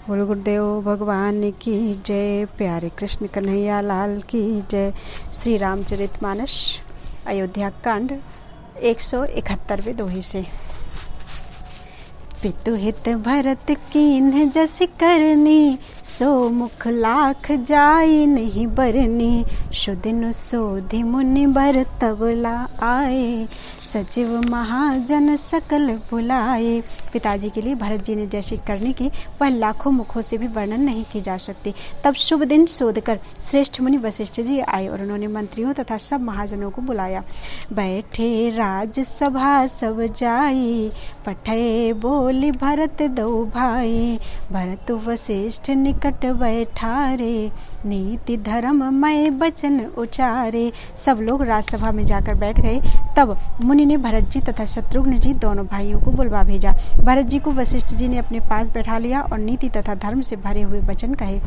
बोलो गुरुदेव भगवान की जय। प्यारे कृष्ण कन्हैया लाल की जय। श्री रामचरितमानस अयोध्या कांड 171वें दोहे से। पितु हित भरत कीन्ह जस करनी, सो मुख लाख जाई नहीं बरनी। सुदिन सोधि मुनि बर तबला आए, सचिव महाजन सकल बुलाए। पिताजी के लिए भरत जी ने जैसी करनी की वह लाखों मुखों से भी वर्णन नहीं की जा सकती। तब शुभ दिन शोध कर श्रेष्ठ मुनि वशिष्ठ जी आए और उन्होंने मंत्रियों तथा सब महाजनों को बुलाया। बैठे राज सभा सब जाई, पठे बोली भरत दो भाई। भरत वशिष्ठ निकट बैठारे, नीति धर्म मय बचन उचारे। सब लोग राजसभा में जाकर बैठ गए। तब मुनि ने भरत जी तथा शत्रुघ्न जी दोनों भाइयों को बुलवा भेजा। भरत जी को वशिष्ठ जी ने अपने पास बैठा लिया और नीति तथा धर्म से भरे हुए वचन कहे।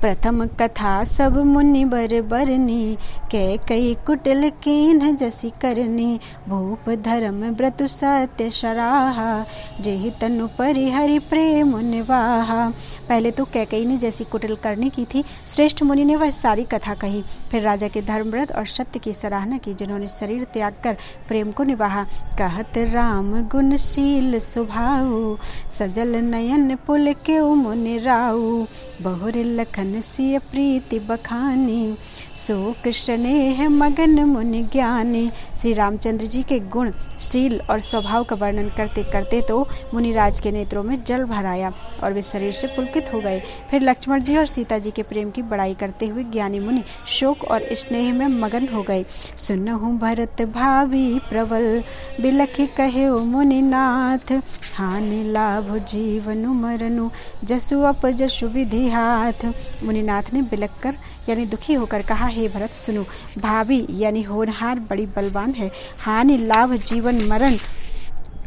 प्रथम कथा सब मुनि बर बरनी, कै कई कुटिल कीन्ह जसी करनी। भूप धर्म व्रत सत्य सराहा, जेहि तनु परिहरि प्रेम निवाहा। पहले तो कैकेयी ने जैसी कुटिल करनी की थी, श्रेष्ठ मुनि ने वह सारी कथा कही। फिर राजा के धर्मव्रत और सत्य की सराहना की, जिन्होंने शरीर त्याग कर प्रेम को निभाहा। कहत राम गुणशील स्वभाव, सजल नयन पुल केउ मुनि राउ। बहुर लखन सिय प्रीति बखानी, शोक स्नेह मगन मुनि ज्ञानी। श्री रामचंद्र जी के गुण शील और स्वभाव का वर्णन करते करते तो मुनिराज के नेत्रों में जल भर आया और वे शरीर से पुलकित हो गए। फिर लक्ष्मण जी और सीता जी के प्रेम की बड़ाई करते हुए ज्ञानी मुनि शोक और स्नेह में मगन हो गए। सुनहु भरत भावी प्रबल, बिलखि कहेउ मुनिनाथ। हानि लाभ जीवनु मरनु, जसु अपजसु विधि हाथ। मुनिनाथ ने बिलख कर यानी दुखी होकर कहा, हे भरत सुनो, भावी यानी होनहार बड़ी बलवान है। हानि लाभ जीवन मरण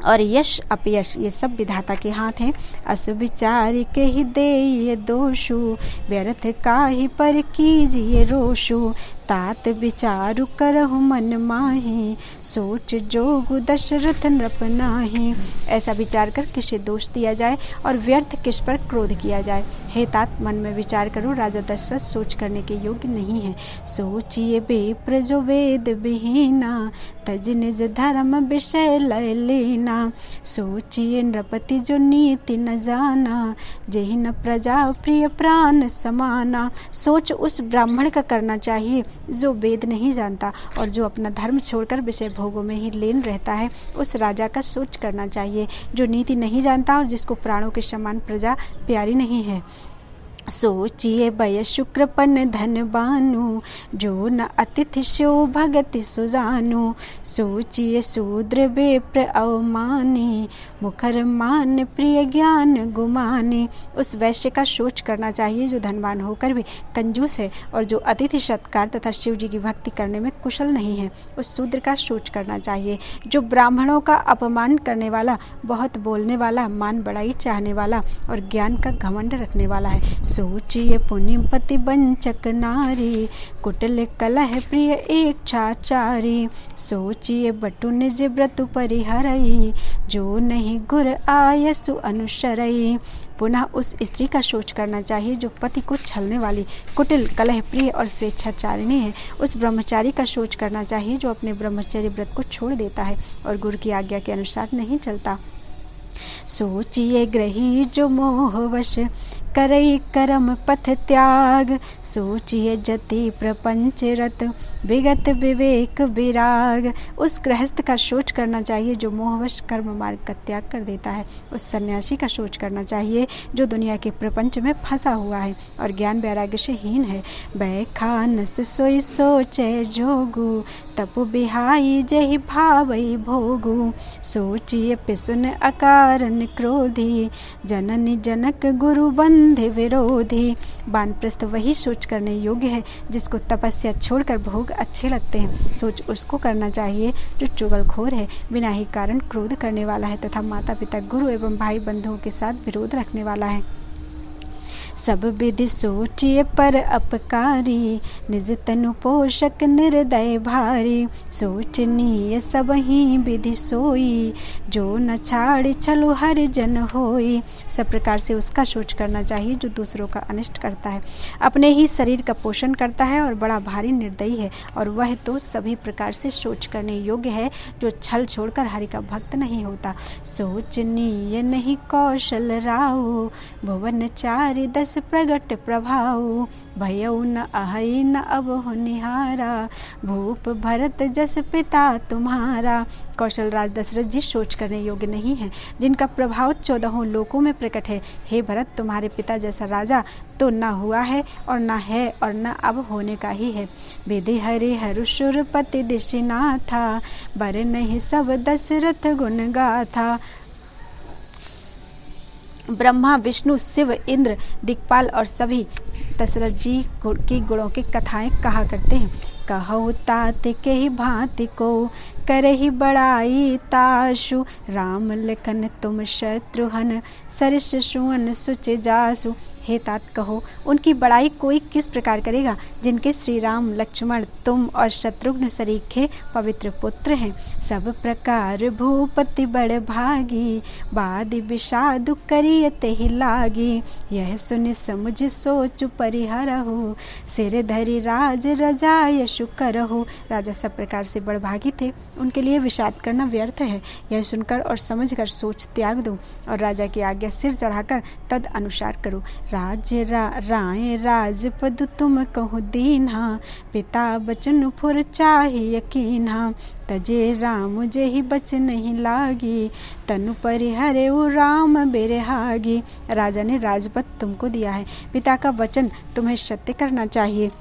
और यश अपयश ये सब विधाता के हाथ हैं। अस विचार के ही दे दोषु, व्यर्थ काहि पर कीजिए रोषु। तात विचारु करहु मन माहि, सोच जोगु दशरथ नृप नाही। ऐसा विचार कर किसे दोष दिया जाए और व्यर्थ किस पर क्रोध किया जाए। हे तात, मन में विचार करो, राजा दशरथ सोच करने के योग्य नहीं है। सोचिए बेप्र जो वेद विहीना, तज निज धर्म विषय लय लेना। सोचिए नृपति जो नीति न जाना, जेहि न प्रजा प्रिय प्राण समाना। सोच उस ब्राह्मण का करना चाहिए जो वेद नहीं जानता और जो अपना धर्म छोड़कर विषय भोगों में ही लीन रहता है। उस राजा का सोच करना चाहिए जो नीति नहीं जानता और जिसको प्राणों के समान प्रजा प्यारी नहीं है। सोचिए बय शुक्रपन धन बानु, जो न अतिथि स्यो भगति सुजानु। सोचिए शूद्र बेप्र अवमानी, मुखर मान प्रिय ज्ञान गुमानी। उस वैश्य का सोच करना चाहिए जो धनवान होकर भी कंजूस है और जो अतिथि सत्कार तथा शिव जी की भक्ति करने में कुशल नहीं है। उस शूद्र का सोच करना चाहिए जो ब्राह्मणों का अपमान करने वाला, बहुत बोलने वाला, मान बड़ाई चाहने वाला और ज्ञान का घमंड रखने वाला है। सोचिए पुण्यपति वंचक नारी, कुटिल कलह प्रिय इच्छाचारी। सोचिए बटु निज व्रत परिहरई, जो नहीं गुर आयसु अनुसरई। पुनः उस स्त्री का सोच करना चाहिए जो पति को छलने वाली, कुटिल, कलह प्रिय और स्वेच्छाचारिणी है। उस ब्रह्मचारी का सोच करना चाहिए जो अपने ब्रह्मचर्य व्रत को छोड़ देता है और गुरु की आज्ञा के अनुसार नहीं चलता। सोचिए ग्रही जो मोहवश, करई करम पथ त्याग। सोचिए जति प्रपंच रत, विगत विवेक विराग। उस गृहस्थ का सोच करना चाहिए जो मोहवश कर्म मार्ग का त्याग कर देता है। उस सन्यासी का सोच करना चाहिए जो दुनिया के प्रपंच में फंसा हुआ है और ज्ञान वैराग्य से हीन है। बैखानस सोई सोचे जोगु, तपु बिहाई जहि भावई भोगु। सोचिए पिसुन अकारन क्रोधी, जननी जनक गुरु बंधे विरोधी। वानप्रस्थ वही सोच करने योग्य है जिसको तपस्या छोड़कर भोग अच्छे लगते हैं। सोच उसको करना चाहिए जो चुगलखोर है, बिना ही कारण क्रोध करने वाला है तथा माता पिता गुरु एवं भाई बंधुओं के साथ विरोध रखने वाला है। सब विधि सोचिए पर अपकारी, निज तनु पोषक निर्दय भारी। सोचनीय सब ही विधि सोई, जो न छाड़ छलो हर जन होई। सब प्रकार से उसका सोच करना चाहिए जो दूसरों का अनिष्ट करता है, अपने ही शरीर का पोषण करता है और बड़ा भारी निर्दयी है। और वह तो सभी प्रकार से सोच करने योग्य है जो छल छोड़कर हरि का भक्त नहीं होता। सोचनीय नहीं कौशल राहु, भुवन चारि दस प्रगट प्रभाव। भयउ न अहै न अबहु निहारा, भूप भरत जस पिता तुम्हारा। कौशल राज दशरथ जी सोच करने योग्य नहीं है, जिनका प्रभाव 14 लोकों में प्रकट है। हे भरत, तुम्हारे पिता जैसा राजा तो न हुआ है और न है और न अब होने का ही है। विधि हरि हरुषुरपति दिशिनाथा, बर नहीं सब दशरथ गुण गाथा। ब्रह्मा विष्णु शिव इंद्र दिक्पाल और सभी दशरथ जी की गुणों की कथाएं कहा करते हैं। कहु तात के ही भांति को, करहि बड़ाई ताशु। राम लखन तुम शत्रुघ्न, सरिस सुवन सुच जासु। हे तात कहो, उनकी बड़ाई कोई किस प्रकार करेगा, जिनके श्री राम लक्ष्मण तुम और शत्रुघ्न सरीखे पवित्र पुत्र हैं। सब प्रकार भूपति बड़ भागी, बादि विषाद करिय तेहि लागी। यह सुनि समुझ सोचु परिहरहु, सिर धरि राज रजायशु करहु। राजा सब प्रकार से बड़भागी थे, उनके लिए विषाद करना व्यर्थ है। यह सुनकर और समझकर सोच त्याग दो और राजा की आज्ञा सिर चढ़ाकर तद अनुसार करो। राज्य राय राजपद तुम कहु दीन्हा, पिता बचन फुर चाहे यकीन्हा। तजे राम जेहि बचन नहीं लागी, तनु परिहरे वो राम बेरहागी। राजा ने राजपद तुमको दिया है, पिता का वचन तुम्हें सत्य करना चाहिए।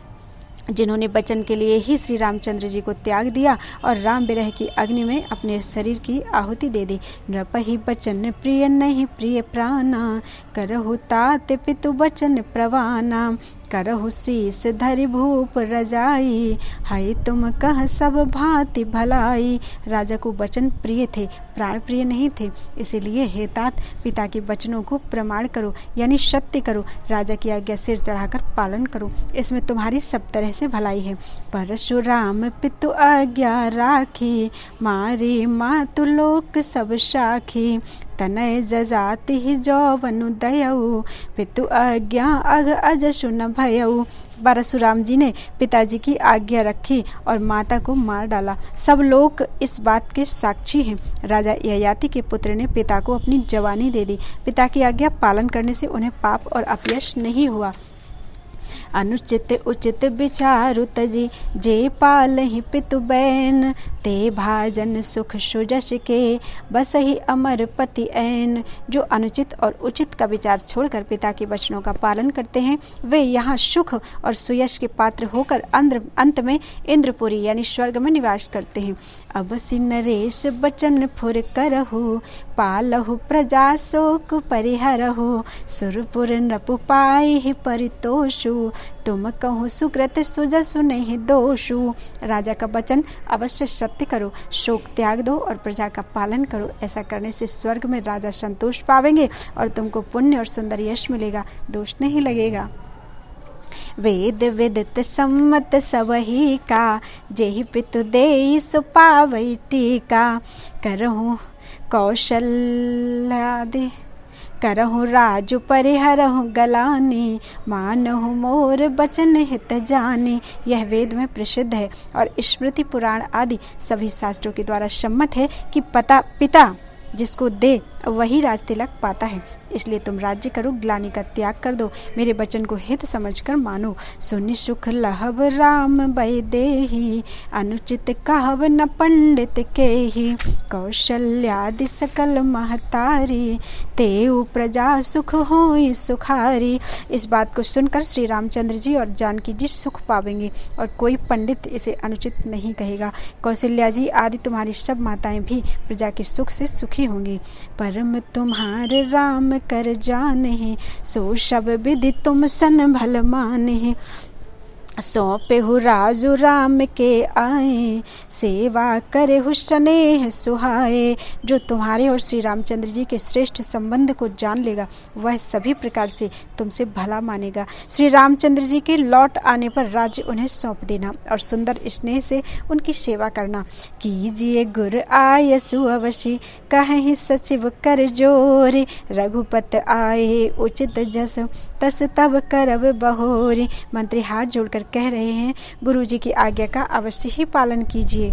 जिन्होंने वचन के लिए ही श्री रामचंद्र जी को त्याग दिया और राम विरह की अग्नि में अपने शरीर की आहुति दे दी। नृपहि बचन प्रिय नहीं प्रिय प्राणा, करहु तात पितु बचन प्रवाना। करहु शीस धरि भूप रजाई, हाय तुम कह सब भांति भलाई। राजा को वचन प्रिय थे, प्राण प्रिय नहीं थे, इसीलिए हे तात पिता के वचनों को प्रमाण करो, यानी सत्य करो। राजा की आज्ञा सिर चढ़ाकर पालन करो, इसमें तुम्हारी सब तरह से भलाई है। परशुराम पितु आज्ञा राखी, मारी मातु लोक सब साखी। तनय जजाति ही जौवनु दयऊ, पितु आज्ञा अग अजसु न भयऊ। परशुराम जी ने पिताजी की आज्ञा रखी और माता को मार डाला। सब लोग इस बात के साक्षी हैं। राजा ययाति के पुत्र ने पिता को अपनी जवानी दे दी। पिता की आज्ञा पालन करने से उन्हें पाप और अपयश नहीं हुआ। अनुचित उचित विचारु तजी, जे पालहि पितु बैन। ते भाजन सुख सुजस के, बस ही अमर पति ऐन। जो अनुचित और उचित का विचार छोड़कर पिता के वचनों का पालन करते हैं, वे यहाँ सुख और सुयश के पात्र होकर अंत में इंद्रपुरी यानी स्वर्ग में निवास करते हैं। अबसि नरेश बचन फुर करहु, पालहु प्रजा शोक परिहरहु। सुरपुर नृपु पाई परितोषु, तुम कहूँ सुकृत सुजसु नहीं दोषु। राजा का वचन अवश्य सत्य करो, शोक त्याग दो और प्रजा का पालन करो। ऐसा करने से स्वर्ग में राजा संतोष पावेंगे और तुमको पुण्य और सुंदर यश मिलेगा, दोष नहीं लगेगा। वेद विदित सम्मत सबही का, जेहि पितु देई सो पावई टीका। करहु कौशल्यादि करहु राजु परिहरहु गलानी, मानहु मोर बचन हित जानी। यह वेद में प्रसिद्ध है और स्मृति पुराण आदि सभी शास्त्रों के द्वारा सम्मत है कि पिता जिसको दे वही राज तिलक पाता है। इसलिए तुम राज्य करो, ग्लानि का त्याग कर दो, मेरे वचन को हित समझकर मानो। सुनि सुख लहब राम बय देहि, अनुचित कहब न पंडित केहि। कौशल्यादि सकल महतारी, तेउ प्रजा सुख होई सुखारी। इस बात को सुनकर श्री रामचंद्र जी और जानकी जी सुख पावेंगे और कोई पंडित इसे अनुचित नहीं कहेगा। कौशल्या जी आदि तुम्हारी सब माताएं भी प्रजा के सुख से सुखी होंगी। परम तुम्हारे राम कर जाने, सो सब विधि तुम सन भल माने। सौंपे हु राजु राम के आए, सेवा करे हु स्नेह सुहाए। जो तुम्हारे और श्री रामचंद्र जी के श्रेष्ठ संबंध को जान लेगा वह सभी प्रकार से तुमसे भला मानेगा। श्री रामचंद्र जी के लौट आने पर राज्य उन्हें सौंप देना और सुंदर स्नेह से उनकी सेवा करना। कीजिए गुर आयसु अवश्य, कहीं सचिव कर जोरी। रघुपत आए उचित जस, तस तब करब बहोरी। मंत्री हाथ जोड़कर कह रहे हैं, गुरुजी की आज्ञा का अवश्य ही पालन कीजिए।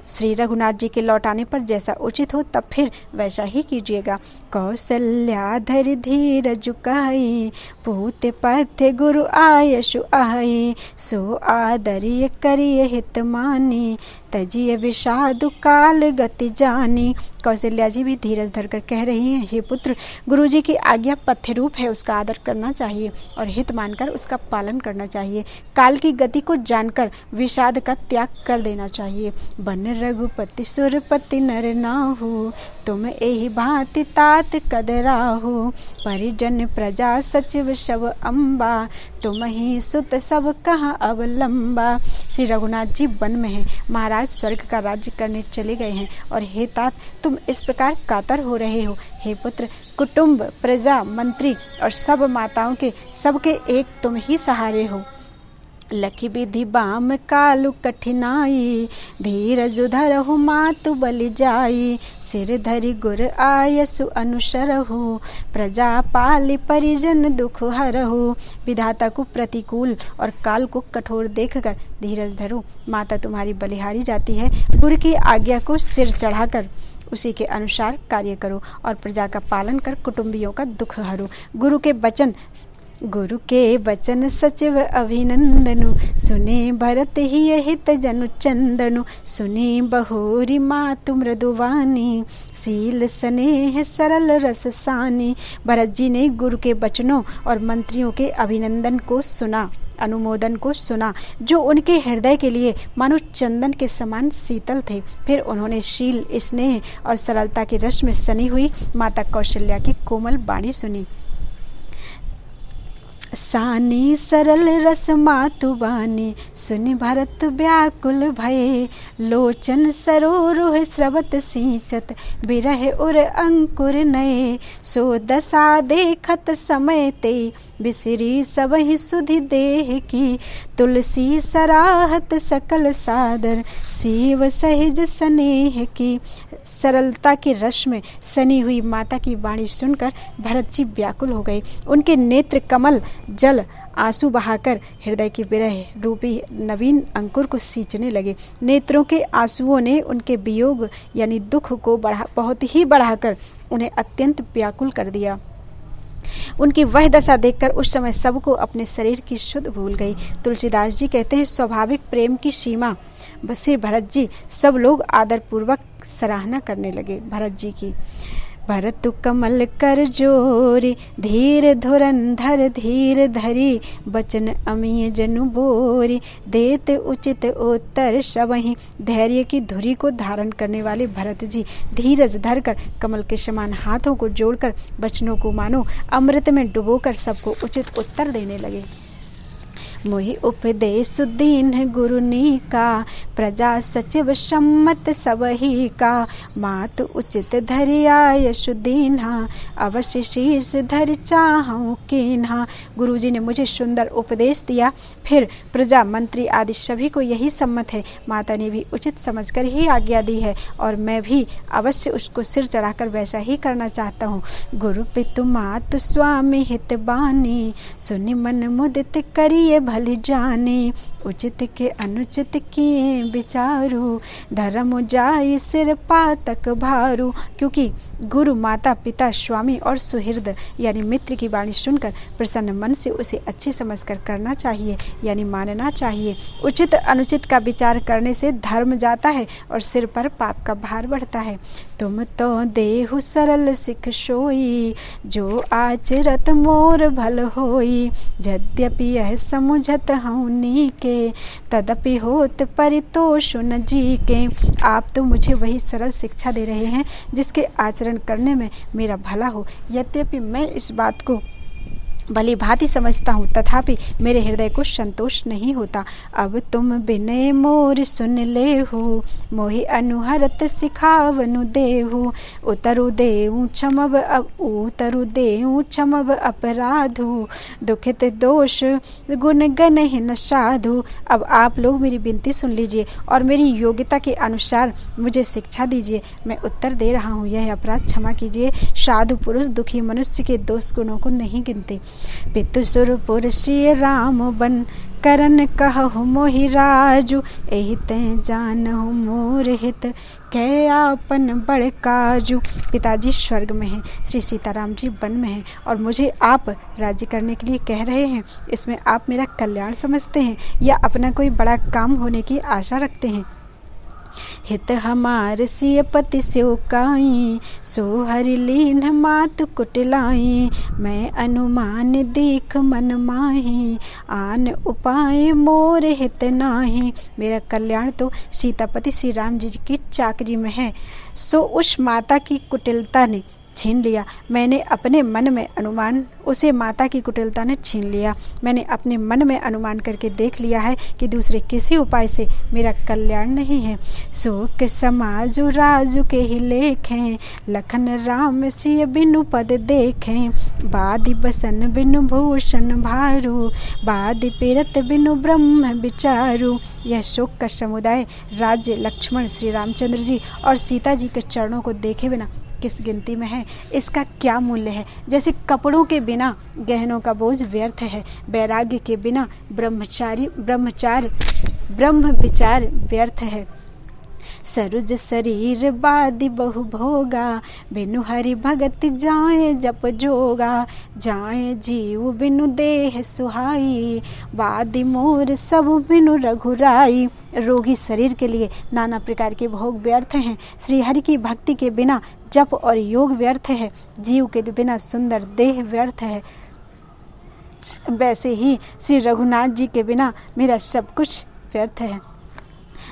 श्री रघुनाथ जी के लौटाने पर जैसा उचित हो तब फिर वैसा ही कीजिएगा। कौशल्या धरि धीरज कहि, पूत पथ्य गुरु आयशु आए। सो आदरिय करिय हित मानी, तजिय विषादु काल गति जानी। कौशल्या जी भी धीरज धरकर कह रही हैं, हे पुत्र, गुरुजी की आज्ञा पथ्य रूप है, उसका आदर करना चाहिए और हित मानकर उसका पालन करना चाहिए। काल की गति को जानकर विषाद का त्याग कर देना चाहिए। बन रघुपति सुरपति नर नाहु, तुम एहि भांति तात कदराहु। परिजन प्रजा सचिव शव अम्बा, तुम ही सुत सब कहाँ अवलंबा। श्री रघुनाथ जी वन में हैं, महाराज स्वर्ग का राज्य करने चले गए हैं और हे तात, तुम इस प्रकार कातर हो रहे हो। हे पुत्र, कुटुंब, प्रजा, मंत्री और सब माताओं के सबके एक तुम ही सहारे हो। लखी विधि बाम कालु कठिनाई, धीरज धरहु मातु बलि जाई। सिर धरि गुर आयसु अनुसरहु, प्रजा पालि परिजन दुख हरहु। विधाता को प्रतिकूल और काल को कठोर देखकर धीरज धरो, माता तुम्हारी बलिहारी जाती है। गुरु की आज्ञा को सिर चढ़ाकर उसी के अनुसार कार्य करो और प्रजा का पालन कर कुटुंबियों का दुख हरो। गुरु के बचन सचिव अभिनंदनु, सुने भरत ही हित जनु चंदनु। सुने बहोरी मातु मृदुवानी, सील स्नेह सरल रस सानी। भरत जी ने गुरु के बचनों और मंत्रियों के अभिनंदन को सुना, अनुमोदन को सुना, जो उनके हृदय के लिए मानो चंदन के समान शीतल थे। फिर उन्होंने शील, स्नेह और सरलता के रस में सनी हुई माता कौशल्या की कोमल वाणी सुनी। सानी सरल रस मातु बानी, सुनि भरत व्याकुल भये। लोचन सरोरुह स्रवत सिंचत, बिरह उर अंकुर नये। सो दशा देखत समय ते, बिसरी सबहि सुधि देह की। तुलसी सराहत सकल सादर, शिव सहज स्नेह की। सरलता के रस में सनी हुई माता की वाणी सुनकर भरत जी व्याकुल हो गए। उनके नेत्र कमल जल आंसू बहाकर हृदय की विरह रूपी नवीन अंकुर को सींचने लगे। नेत्रों के आंसुओं ने उनके वियोग यानी दुख को बहुत ही बढ़ाकर उन्हें अत्यंत व्याकुल कर दिया। उनकी वह दशा देखकर उस समय सबको अपने शरीर की शुद्ध भूल गई। तुलसीदास जी कहते हैं, स्वाभाविक प्रेम की सीमा बसे भरत जी सब लोग आदर पूर्वक सराहना करने लगे भरत जी की। भरत कमल कर जोरी, धीर धुरंधर धीर धरी। बचन अमीय जनु बोरी, देत उचित उत्तर सबहि। धैर्य की धुरी को धारण करने वाले भरत जी धीरज धरकर कमल के समान हाथों को जोड़कर वचनों को मानो अमृत में डुबोकर सबको उचित उत्तर देने लगे। मोहि उपदेश दीन गुरुनी का, प्रजा सचिव सम्मत सबही का। मात उचित धरिया यशु दीन्हा, अवश्य शीश धरि चाहूँ कीन्हा। गुरुजी ने मुझे सुंदर उपदेश दिया, फिर प्रजा मंत्री आदि सभी को यही सम्मत है। माता ने भी उचित समझकर ही आज्ञा दी है और मैं भी अवश्य उसको सिर चढ़ाकर वैसा ही करना चाहता हूँ। गुरु पितु मातु स्वामी हित बानी, सुनि मन मुदित करिए भली जाने। उचित के अनुचित किए विचारू, धर्म जाय सिर पातक भारू। क्योंकि गुरु, माता, पिता, स्वामी और सुहृद यानी मित्र की वाणी सुनकर प्रसन्न मन से उसे अच्छी समझकर करना चाहिए यानी मानना चाहिए। उचित अनुचित का विचार करने से धर्म जाता है और सिर पर पाप का भार बढ़ता है। तुम तो देहु सरल सिख सोई, जो आचरत मोर भल होई। यद्यपि यह समुझत हूँ नीके, तदपि होत परितोष न जी के। आप तो मुझे वही सरल शिक्षा दे रहे हैं जिसके आचरण करने में मेरा भला हो। यद्यपि मैं इस बात को भली भांति समझता हूँ, तथापि मेरे हृदय को संतोष नहीं होता। अब तुम बिनय मोर सुन ले हो, मोहि अनुहरत सिखावनु देहु। उतरु देऊ क्षमब अपराधु, दुखित दोष गुण गण न साधु। अब आप लोग मेरी विनती सुन लीजिए और मेरी योग्यता के अनुसार मुझे शिक्षा दीजिए। मैं उत्तर दे रहा हूँ, यह अपराध क्षमा कीजिए। साधु पुरुष दुखी मनुष्य के दोष गुणों को नहीं गिनते। पितु सुरपुर श्री राम बन करन कहु मोहि राजु, एहि तैं जानहु मोर हित कै आपन बड़ काजु। पिताजी स्वर्ग में हैं, श्री सीताराम जी वन में हैं और मुझे आप राज्य करने के लिए कह रहे हैं। इसमें आप मेरा कल्याण समझते हैं या अपना कोई बड़ा काम होने की आशा रखते हैं? हित हमार सिय पति स्यो काई, सो हरि लीन मातु कुटिलाई। मैं अनुमान देख मन माही, आन उपाय मोर हित नाही। मेरा कल्याण तो सीतापति श्री राम जी की चाकरी में है, सो उस माता की कुटिलता ने छीन लिया। मैंने अपने मन में अनुमान, उसे माता की कुटिलता ने छीन लिया। मैंने अपने मन में अनुमान करके देख लिया है कि दूसरे किसी उपाय से मेरा कल्याण नहीं है। शोक समाजु राजु के ही लेखें, लखन राम सिय बिनु पद देखें। बादि बसन बिनु भूषण भारू, बादि पिरत बिनु ब्रह्म विचारू। यह शोक का समुदाय राज्य लक्ष्मण श्री रामचंद्र जी और सीता जी के चरणों को देखे बिना किस गिनती में है? इसका क्या मूल्य है? जैसे कपड़ों के बिना गहनों का बोझ व्यर्थ है, वैराग्य के बिना ब्रह्म विचार व्यर्थ है। सरुज शरीर बादि बहु भोगा, बिनु हरि भगत जाए जप जोगा। जाए जीव बिनु देह सुहाई, बादि मोर सब बिनु रघुराई। रोगी शरीर के लिए नाना प्रकार के भोग व्यर्थ हैं, श्री हरि की भक्ति के बिना जप और योग व्यर्थ है, जीव के बिना सुंदर देह व्यर्थ है। वैसे ही श्री रघुनाथ जी के बिना मेरा सब कुछ व्यर्थ है।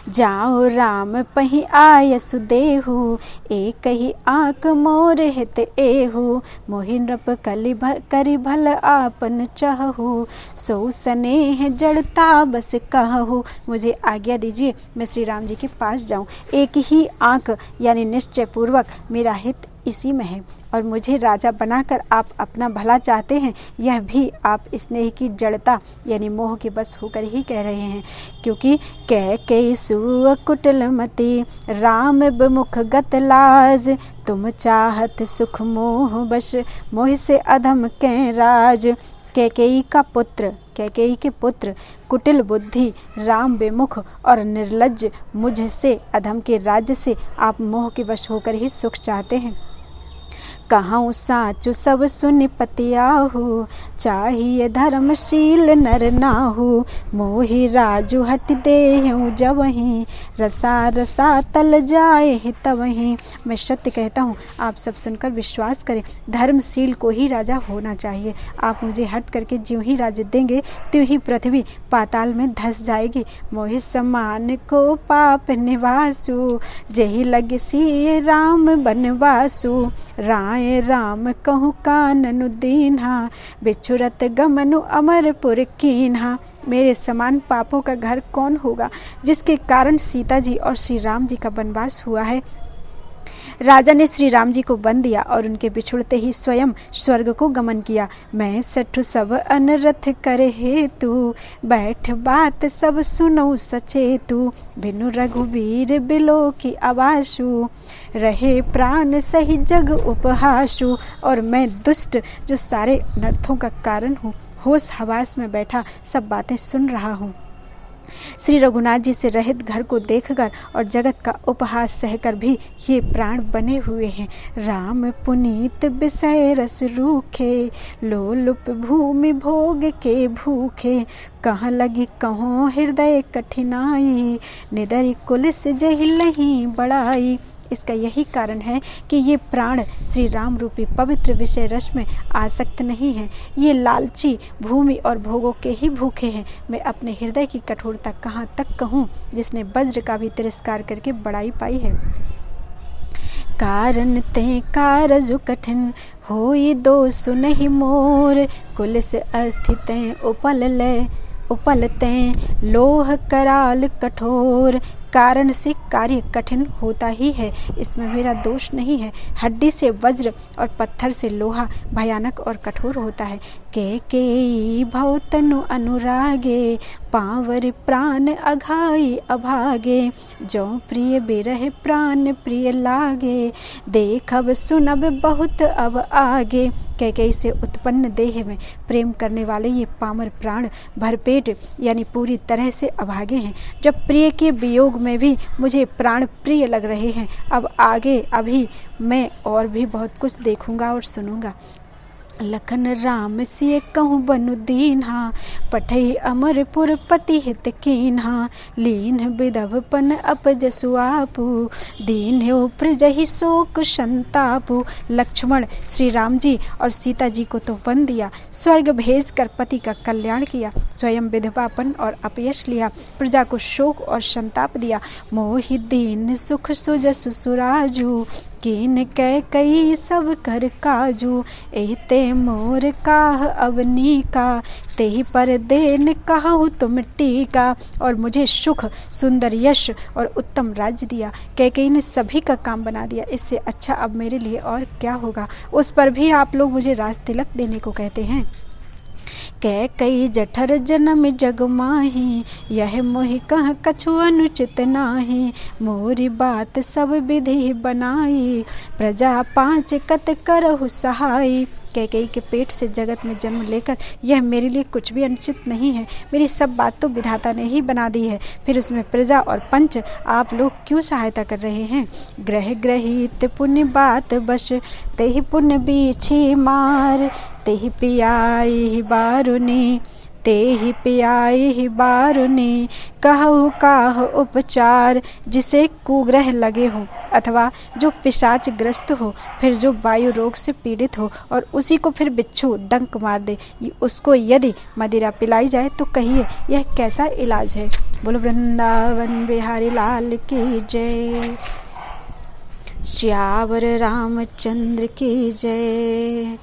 जाओ राम पही आय सुदेहु, एक ही आँख मोर हित एहु। मोहि नृप करि भल आपन चाहु, सो स्नेह जड़ता बस कहु। मुझे आज्ञा दीजिए, मैं श्री राम जी के पास जाऊं। एक ही आँख यानी निश्चय पूर्वक मेरा हित इसी में है और मुझे राजा बनाकर आप अपना भला चाहते हैं, यह भी आप स्नेह की जड़ता यानी मोह के बस होकर ही कह रहे हैं। क्योंकि कह सु कुटिल मति, राम विमुख गत लाज। तुम चाहत सुख मोह बश, मोह से अधम कै राज। कैकेयी के पुत्र कुटिल बुद्धि, राम विमुख और निर्लज्ज मुझसे अधम के राज्य से आप मोह के वश होकर ही सुख चाहते हैं। कहूँ साचु सब सुनि पतियाहु, चाहिए धर्मशील नर नाहु। मोहि राजु हट देहु जबहि, रसा रसा तल जाए तबहि। मैं सत्य कहता हूँ, आप सब सुनकर विश्वास करें। धर्मशील को ही राजा होना चाहिए। आप मुझे हट करके ज्यों ही राज्य देंगे त्यों ही पृथ्वी पाताल में धस जाएगी। मोहि समान को पाप निवासु, जेहि लग सिय राम बनवासु। राम कहूँ काननु दीन्हा, बिछुरत गमनु अमरपुर कीन्हा। मेरे समान पापों का घर कौन होगा, जिसके कारण सीता जी और श्री राम जी का वनवास हुआ है। राजा ने श्री राम जी को बंद दिया और उनके बिछुड़ते ही स्वयं स्वर्ग को गमन किया। मैं सठु सब अनरथ करे हेतु, बैठ बात सब सुनो सचेतु। बिनु रघुवीर बिलो की आवासु, रहे प्राण सही जग उपहासु। और मैं दुष्ट जो सारे अनर्थों का कारण हूँ, होश हवास में बैठा सब बातें सुन रहा हूँ। श्री रघुनाथ जी से रहित घर को देखकर और जगत का उपहास सहकर भी ये प्राण बने हुए हैं। राम पुनीत विषय रस रूखे, लोलुप भूमि भोग के भूखे। कहाँ लगी कहों हृदय कठिनाई, निदरि कुलिस जहि लही बड़ाई। इसका यही कारण है कि ये प्राण श्री राम रूपी पवित्र विषय रस में आसक्त नहीं हैं। ये लालची भूमि और भोगों के ही भूखे हैं। मैं अपने हृदय की कठोरता कहाँ तक कहूँ, जिसने वज्र का भी तिरस्कार करके बड़ाई पाई है। कारण ते कारजु कठिन होई दोषु नहीं मोर। कुल से अस्थित उपलते लोह कराल कठोर। कारण से कार्य कठिन होता ही है, इसमें मेरा दोष नहीं है। हड्डी से वज्र और पत्थर से लोहा भयानक और कठोर होता है। के भव तनु अनुरागे पावर प्राण अघाई अभागे। जो प्रिय बिरह प्राण प्रिय लागे देखब सुनब बहुत अब आगे। कैकेयी से उत्पन्न देह में प्रेम करने वाले ये पामर प्राण भरपेट यानी पूरी तरह से अभागे हैं। जब प्रिय के वियोग में भी मुझे प्राण प्रिय लग रहे हैं, अब आगे अभी मैं और भी बहुत कुछ देखूंगा और सुनूंगा। लखन राम सिय कहूँ बनु दीन्हा पठई अमरपुर पति हित कीन्हा। लीन विधवपन अपजसु आपू दीन हो प्रजहि शोक संतापू। लक्ष्मण श्री राम जी और सीता जी को तो वन दिया, स्वर्ग भेजकर पति का कल्याण किया, स्वयं विधवापन और अपयश लिया, प्रजा को शोक और संताप दिया। मोहि दीन सुख सुजसु सुराजू कीन कैकेयी सब कर काजू। एते मोर काह अवनी का तेहि पर देन कहूँ तुम टीका। और मुझे सुख सुंदर यश और उत्तम राज्य दिया। कैकेयी ने सभी का काम बना दिया, इससे अच्छा अब मेरे लिए और क्या होगा। उस पर भी आप लोग मुझे राज तिलक देने को कहते हैं। कैकेयी जठर जन्म जग माही यह मोहि कह कछु अनुचित नाही। मोरी बात सब विधि बनाई प्रजा पांच कत करहु सहाई। कैकेयी के पेट से जगत में जन्म लेकर यह मेरे लिए कुछ भी अनुचित नहीं है। मेरी सब बात तो विधाता ने ही बना दी है, फिर उसमें प्रजा और पंच आप लोग क्यों सहायता कर रहे हैं। ग्रह ग्रहित पुण्य बात बश तेहि पुण्य बीछी मार। तेहि पियाई बारुनी तेहि पियाई बारुनी कहु काह उपचार। जिसे कुग्रह लगे हो अथवा जो पिशाच ग्रस्त हो, फिर जो वायु रोग से पीड़ित हो और उसी को फिर बिच्छू डंक मार दे, उसको यदि मदिरा पिलाई जाए तो कहिए यह कैसा इलाज है। बोलो वृंदावन बिहारी लाल की जय। श्यावर रामचंद्र की जय।